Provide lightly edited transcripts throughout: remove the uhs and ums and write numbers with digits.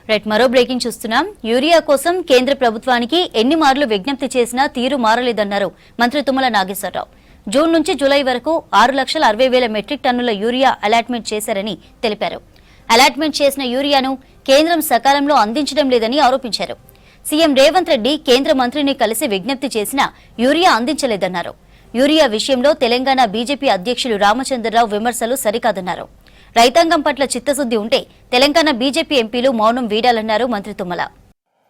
మరో బ్రేకింగ్ చూస్తున్నాం. యూరియా కోసం కేంద్ర ప్రభుత్వానికి ఎన్ని మార్లు విజ్ఞప్తి చేసినా తీరు మారలేదన్నారు మంత్రి తుమ్మల నాగేశ్వరరావు. జూన్ నుంచి జూలై వరకు 6,60,000 మెట్రిక్ టన్నుల యూరియా అలాట్మెంట్ చేశారని తెలిపారు. అలాట్మెంట్ చేసిన యూరియాను కేంద్రం సకాలంలో అందించడం లేదని ఆరోపించారు. సీఎం రేవంత్ రెడ్డి కేంద్ర మంత్రిని కలిసి విజ్ఞప్తి చేసినా యూరియా అందించలేదన్నారు. యూరియా విషయంలో తెలంగాణ బీజేపీ అధ్యక్షులు రామచంద్రరావు విమర్శలు సరికాదన్నారు. రైతాంగం పట్ల చిత్తశుద్ది ఉంటే తెలంగాణ బీజేపీ ఎంపీలు మౌనం వీడాలన్నారు మంత్రి తుమ్మల.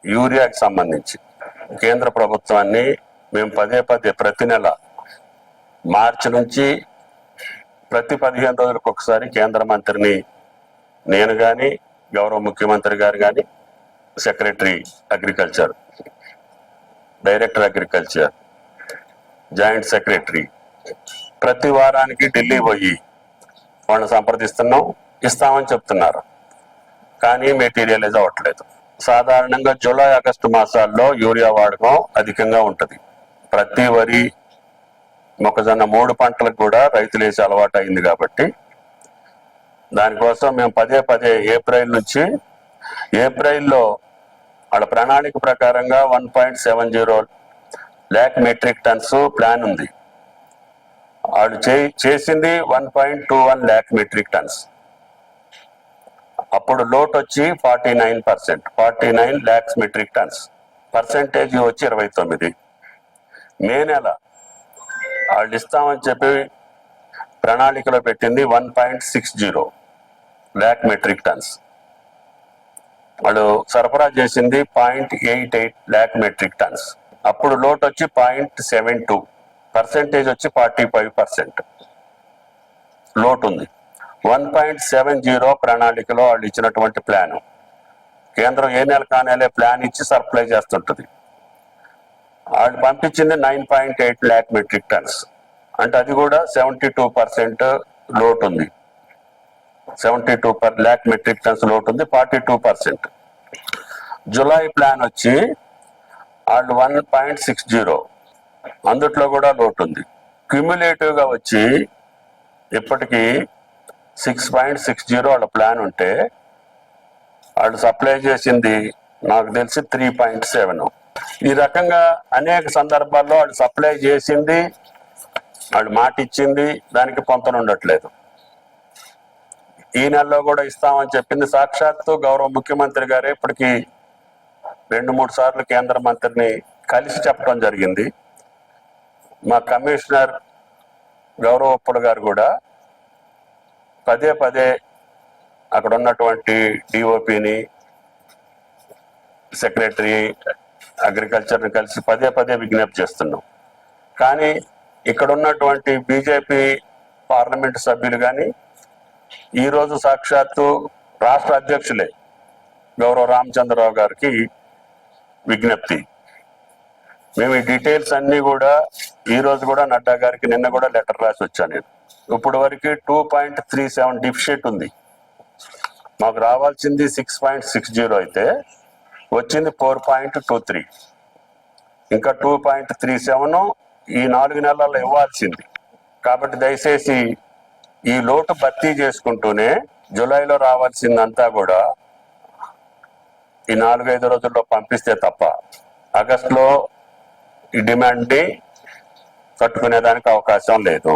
యూరియాకి సంబంధించి కేంద్ర ప్రభుత్వాన్ని మేము పదే ప్రతి నెల మార్చి నుంచి ప్రతి 15 రోజులకు ఒకసారి కేంద్ర మంత్రిని నేను కానీ గౌరవ ముఖ్యమంత్రి గారు కానీ secretary agriculture, director agriculture, joint secretary ప్రతి వారానికి ఢిల్లీ పోయి వాళ్ళని సంప్రదిస్తున్నాం, ఇస్తామని చెప్తున్నారు. కానీ మెటీరియలైజ్ అవ్వట్లేదు. సాధారణంగా జూలై ఆగస్టు మాసాల్లో యూరియా వాడకం అధికంగా ఉంటుంది. ప్రతి వరి, మొక్కజొన్న 3 పంటలకు కూడా రైతులు వేసే అలవాటు అయింది. కాబట్టి దానికోసం మేము పదే ఏప్రిల్లో వాళ్ళ ప్రణాళిక ప్రకారంగా 1.70 lakh మెట్రిక్ టన్స్ ప్లాన్ ఉంది. వాళ్ళు చేసింది 1.21 lakh మెట్రిక్ టన్స్. అప్పుడు లోట్ వచ్చి 49 lakhs మెట్రిక్ టన్స్, పర్సెంటేజ్ వచ్చి 29. మే నెల వాళ్ళు ఇస్తామని చెప్పి ప్రణాళికలో పెట్టింది 1.60 lakh మెట్రిక్ టన్స్. వాళ్ళు సరఫరా చేసింది 0.88 lakh మెట్రిక్ టన్స్. అప్పుడు లోట్ వచ్చి 0.72, పర్సెంటేజ్ వచ్చి 45% లోటు ఉంది. 1.70 ప్రణాళికలో వాళ్ళు ఇచ్చినటువంటి ప్లాన్ కేంద్రం ఏ నెల కానేలే ప్లాన్ ఇచ్చి సప్లై చేస్తుంటుంది. వాళ్ళు పంపించింది 9.8 lakh మెట్రిక్ టన్స్. అంటే అది కూడా 72% లోటు ఉంది. 72 lakh మెట్రిక్ టన్స్ లోటు ఉంది, 42%. జులై ప్లాన్ వచ్చి వాళ్ళు 1.60, అందుట్లో కూడా లోటు ఉంది. క్యుములేటివ్ గా వచ్చి ఇప్పటికీ 6.60 వాళ్ళ ప్లాన్ ఉంటే వాళ్ళు సప్లై చేసింది నాకు తెలిసి 3.7. ఈ రకంగా అనేక సందర్భాల్లో వాళ్ళు సప్లై చేసింది, వాళ్ళు మాట ఇచ్చింది, దానికి పొంతన ఉండట్లేదు. ఈ నెలలో కూడా ఇస్తామని చెప్పింది. సాక్షాత్తు గౌరవ ముఖ్యమంత్రి గారే ఇప్పటికీ 2-3 సార్లు కేంద్ర మంత్రిని కలిసి చెప్పడం జరిగింది. మా కమిషనర్ గౌరవ ఉప్పల్ గారు కూడా పదే అక్కడ ఉన్నటువంటి డిఓపిని, సెక్రటరీ అగ్రికల్చర్ని కలిసి పదే విజ్ఞప్తి చేస్తున్నాం. కానీ ఇక్కడ ఉన్నటువంటి బీజేపీ పార్లమెంటు సభ్యులు కానీ ఈరోజు సాక్షాత్తు రాష్ట్ర అధ్యక్షులే గౌరవ రామచంద్రరావు గారికి విజ్ఞప్తి. మేము ఈ డీటెయిల్స్ అన్ని కూడా ఈ రోజు కూడా నడ్డా గారికి నిన్న కూడా లెటర్ రాసి వచ్చాను. నేను ఇప్పుడు వరకు 2.37 డిఫిషిట్ ఉంది. మాకు రావాల్సింది 6.60 అయితే వచ్చింది 4.23. ఇంకా 2.37 ఈ 4 నెలల్లో ఇవ్వాల్సింది. కాబట్టి దయచేసి ఈ లోటు భర్తీ చేసుకుంటూనే జూలైలో రావాల్సిందంతా కూడా ఈ 4-5 రోజుల్లో పంపిస్తే తప్ప ఆగస్టులో ఈ డిమాండ్ని కట్టుకునేదానికి అవకాశం లేదు.